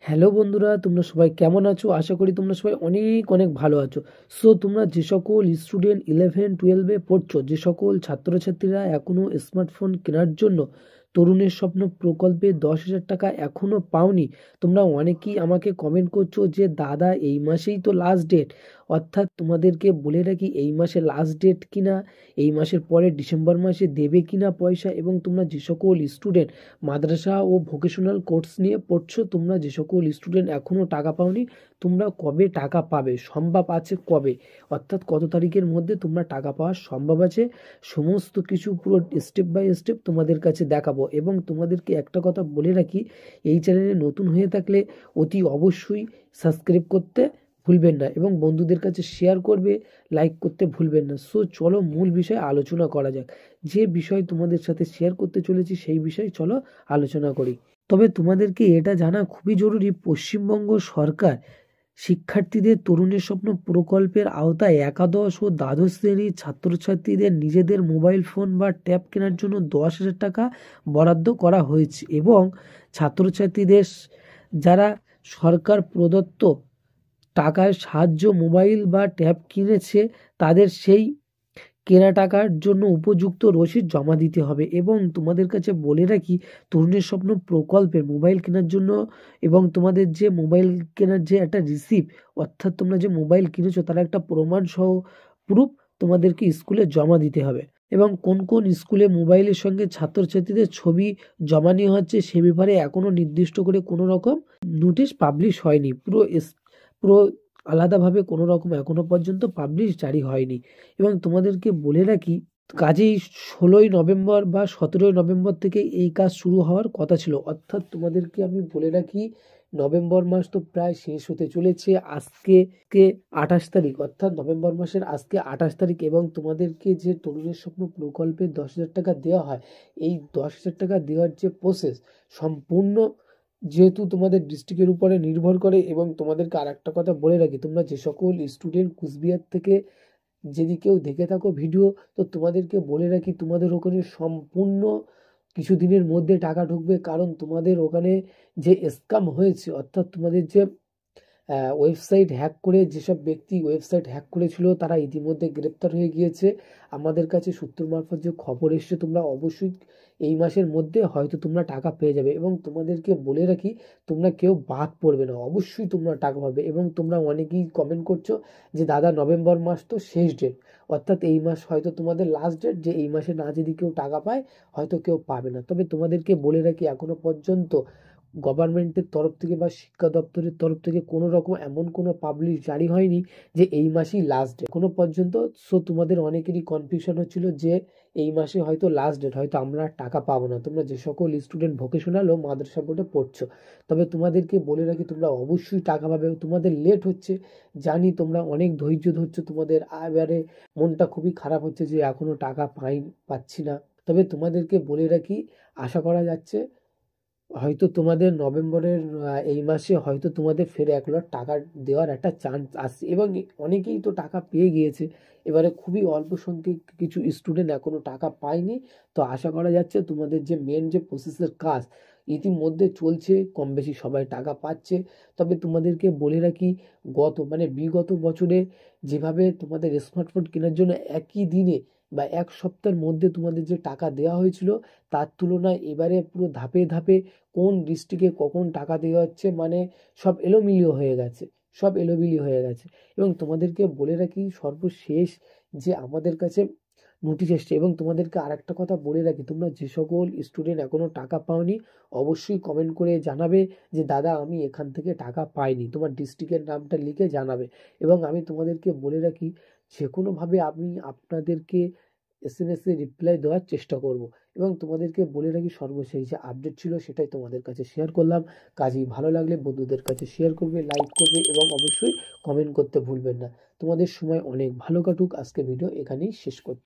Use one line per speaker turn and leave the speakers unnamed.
Hello বন্ধুরা, তোমরা সবাই কেমন আছো? আশা করি তোমরা সবাই অনেক অনেক ভালো আছো। সো তোমরা যে সকল স্টুডেন্ট 11-12-এ পড়ছো, যে সকল ছাত্রছাত্রীরা এখনো স্মার্টফোন কেনার জন্য তরুণের স্বপ্ন প্রকল্পে 10,000 টাকা এখনো পাওনি, তোমরা অনেকেই আমাকে কমেন্ট করছো যে দাদা এই মাসেই তো লাস্ট ডেট। অর্থাৎ তোমাদেরকে বলে রাখি, এই মাসে লাস্ট ডেট কিনা, এই মাসের পরে ডিসেম্বর মাসে দেবে কিনা পয়সা। এবং তোমরা যে সকল স্টুডেন্ট মাদ্রাসা ও ভোকেশনাল কোর্স নিয়ে পড়ছো, তোমরা যে সকল স্টুডেন্ট এখনও টাকা পাওনি, তোমরা কবে টাকা পাবে? সম্ভব আছে কবে, অর্থাৎ কত তারিখের মধ্যে তোমরা টাকা পাওয়ার সম্ভব আছে, সমস্ত কিছু পুরো স্টেপ বাই স্টেপ তোমাদের কাছে দেখাবো। এবং তোমাদেরকে একটা কথা বলে রাখি, এই চ্যানেলে নতুন হয়ে থাকলে অতি অবশ্যই সাবস্ক্রাইব করতে ভুলবেন না এবং বন্ধুদের কাছে শেয়ার করবে, লাইক করতে ভুলবেন না। সো চলো মূল বিষয়ে আলোচনা করা যাক। যে বিষয় তোমাদের সাথে শেয়ার করতে চলেছি সেই বিষয়ে চলো আলোচনা করি। তবে তোমাদেরকে এটা জানা খুবই জরুরি, পশ্চিমবঙ্গ সরকার শিক্ষার্থীদের তরুণের স্বপ্ন প্রকল্পের আওতায় একাদশ ও দ্বাদশ শ্রেণীর ছাত্রছাত্রীদের নিজেদের মোবাইল ফোন বা ট্যাব কেনার জন্য 10,000 টাকা বরাদ্দ করা হয়েছে। এবং ছাত্রছাত্রীদের যারা সরকার প্রদত্ত টাকায় সাহায্য মোবাইল বা ট্যাব কিনেছে, তাদের সেই কেনা টাকার জন্য উপযুক্ত রসিদ জমা দিতে হবে। এবং তোমাদের কাছে বলে রাখি, তরুণের স্বপ্ন প্রকল্পের মোবাইল কেনার জন্য এবং তোমাদের যে মোবাইল কেনার যে একটা রিসিপ্ট, অর্থাৎ তোমরা যে মোবাইল কিনেছো তার একটা প্রমাণ সহ প্রুফ তোমাদেরকে স্কুলে জমা দিতে হবে। এবং কোন কোন স্কুলে মোবাইলের সঙ্গে ছাত্রছাত্রীদের ছবি জমা নেওয়া হচ্ছে সে ব্যাপারে এখনো নির্দিষ্ট করে কোনো রকম নোটিশ পাবলিশ হয়নি। পুরো আলাদাভাবে কোনো রকম এখনো পর্যন্ত পাবলিশ জারি হয়নি। এবং তোমাদেরকে বলে রাখি, কাজেই 16ই নভেম্বর বা 17ই নভেম্বর থেকে এই কাজ শুরু হওয়ার কথা ছিল। অর্থাৎ তোমাদেরকে আমি বলে রাখি, নভেম্বর মাস তো প্রায় শেষ হতে চলেছে। আজকে 28 তারিখ, অর্থাৎ নভেম্বর মাসের আজকে 28 তারিখ। এবং তোমাদেরকে যে তরুণের স্বপ্ন প্রকল্পে 10,000 টাকা দেওয়া হয়, এই 10,000 টাকা দেওয়ার যে প্রসেস সম্পূর্ণ যেহেতু তোমাদের ডিস্ট্রিক্টের উপরে নির্ভর করে। এবং তোমাদেরকে আর একটা কথা বলে রাখি, তোমরা যে সকল স্টুডেন্ট কুচবিহার থেকে যদি কেউ দেখে থাকো ভিডিও, তো তোমাদেরকে বলে রাখি তোমাদের ওখানে সম্পূর্ণ কিছুদিনের মধ্যে টাকা ঢুকবে। কারণ তোমাদের ওখানে যে স্ক্যাম হয়েছে, অর্থাৎ তোমাদের যে ওয়েবসাইট হ্যাক করে যেসব ব্যক্তি ওয়েবসাইট হ্যাক করেছিল তারা ইতিমধ্যে গ্রেপ্তার হয়ে গিয়েছে। আমাদের কাছে সূত্র মারফত যে খবর এসছে, তোমরা অবশ্যই এই মাসের মধ্যে হয়তো তোমরা টাকা পেয়ে যাবে। এবং তোমাদেরকে বলে রাখি, তোমরা কেউ বাদ পড়বে না, অবশ্যই তোমরা টাকা পাবে। এবং তোমরা অনেকেই কমেন্ট করছো যে দাদা নভেম্বর মাস তো শেষ ডেট, অর্থাৎ এই মাস হয়তো তোমাদের লাস্ট ডেট, যে এই মাসে না যদি কেউ টাকা পায় হয়তো কেউ পাবে না। তবে তোমাদেরকে বলে রাখি, এখনো পর্যন্ত গভর্নমেন্টের তরফ থেকে বা শিক্ষা দপ্তরের তরফ থেকে কোনো রকম এমন কোনো পাবলিশ জারি হয়নি যে এই মাসেই লাস্ট ডেট কোনো পর্যন্ত। সো তোমাদের অনেকেরই কনফিউশন হচ্ছিল যে এই মাসে হয়তো লাস্ট ডেট, হয়তো আমরা আর টাকা পাবো না, তোমরা যে সকল স্টুডেন্ট ভোকেশনাল ও মাদ্রাসা বোর্ডে পড়ছো। তবে তোমাদেরকে বলে রাখি, তোমরা অবশ্যই টাকা পাবে। তোমাদের লেট হচ্ছে জানি, তোমরা অনেক ধৈর্য ধরছো, তোমাদের এবারে মনটা খুবই খারাপ হচ্ছে যে এখনো টাকা পাচ্ছি না। তবে তোমাদেরকে বলে রাখি, আশা করা যাচ্ছে হয়তো তোমাদের নভেম্বরের এই মাসে হয়তো তোমাদের ফের 1 লাখ টাকা দেওয়ার একটা চান্স আসছে। এবং অনেকেই তো টাকা পেয়ে গিয়েছে, এবারে খুবই অল্প সংখ্যক কিছু স্টুডেন্ট এখনো টাকা পায়নি। তো আশা করা যাচ্ছে তোমাদের যে মেন যে প্রসেসের কাজ ইতিমধ্যে চলছে, কম বেশি সবাই টাকা পাচ্ছে। তবে তোমাদেরকে বলে রাখি, বিগত বছরে যেভাবে তোমাদের স্মার্টফোন কেনার জন্য একই দিনে বা এক সপ্তাহের মধ্যে তোমাদের যে টাকা দেওয়া হয়েছিল, তার তুলনায় এবারে পুরো ধাপে ধাপে কোন ডিস্ট্রিক্টে কখন টাকা দেওয়া হচ্ছে, মানে সব এলোমেলো হয়ে গেছে, সব এলোমেলো হয়ে গেছে। এবং তোমাদেরকে বলে রাখি সর্বশেষ যে আমাদের কাছে নোটিশ এসছে। এবং তোমাদেরকে আর একটা কথা বলে রাখি, তোমরা যে সকল স্টুডেন্ট এখনো টাকা পাওনি অবশ্যই কমেন্ট করে জানাবে যে দাদা আমি এখান থেকে টাকা পাইনি, তোমার ডিস্ট্রিক্টের নামটা লিখে জানাবে। এবং আমি তোমাদেরকে বলে রাখি, যে কোনোভাবে আমি আপনাদেরকে এসএমএস এ রিপ্লাই দেওয়ার চেষ্টা করব। এবং তোমাদেরকে বলে রাখি, সর্বশেষ যে আপডেট ছিল সেটাই তোমাদের কাছে শেয়ার করলাম। কাজেই ভালো লাগলে বন্ধুদের কাছে শেয়ার করবে, লাইক করবে এবং অবশ্যই কমেন্ট করতে ভুলবেন না। তোমাদের সময় অনেক ভালো কাটুক। আজকে ভিডিও এখানেই শেষ করছি।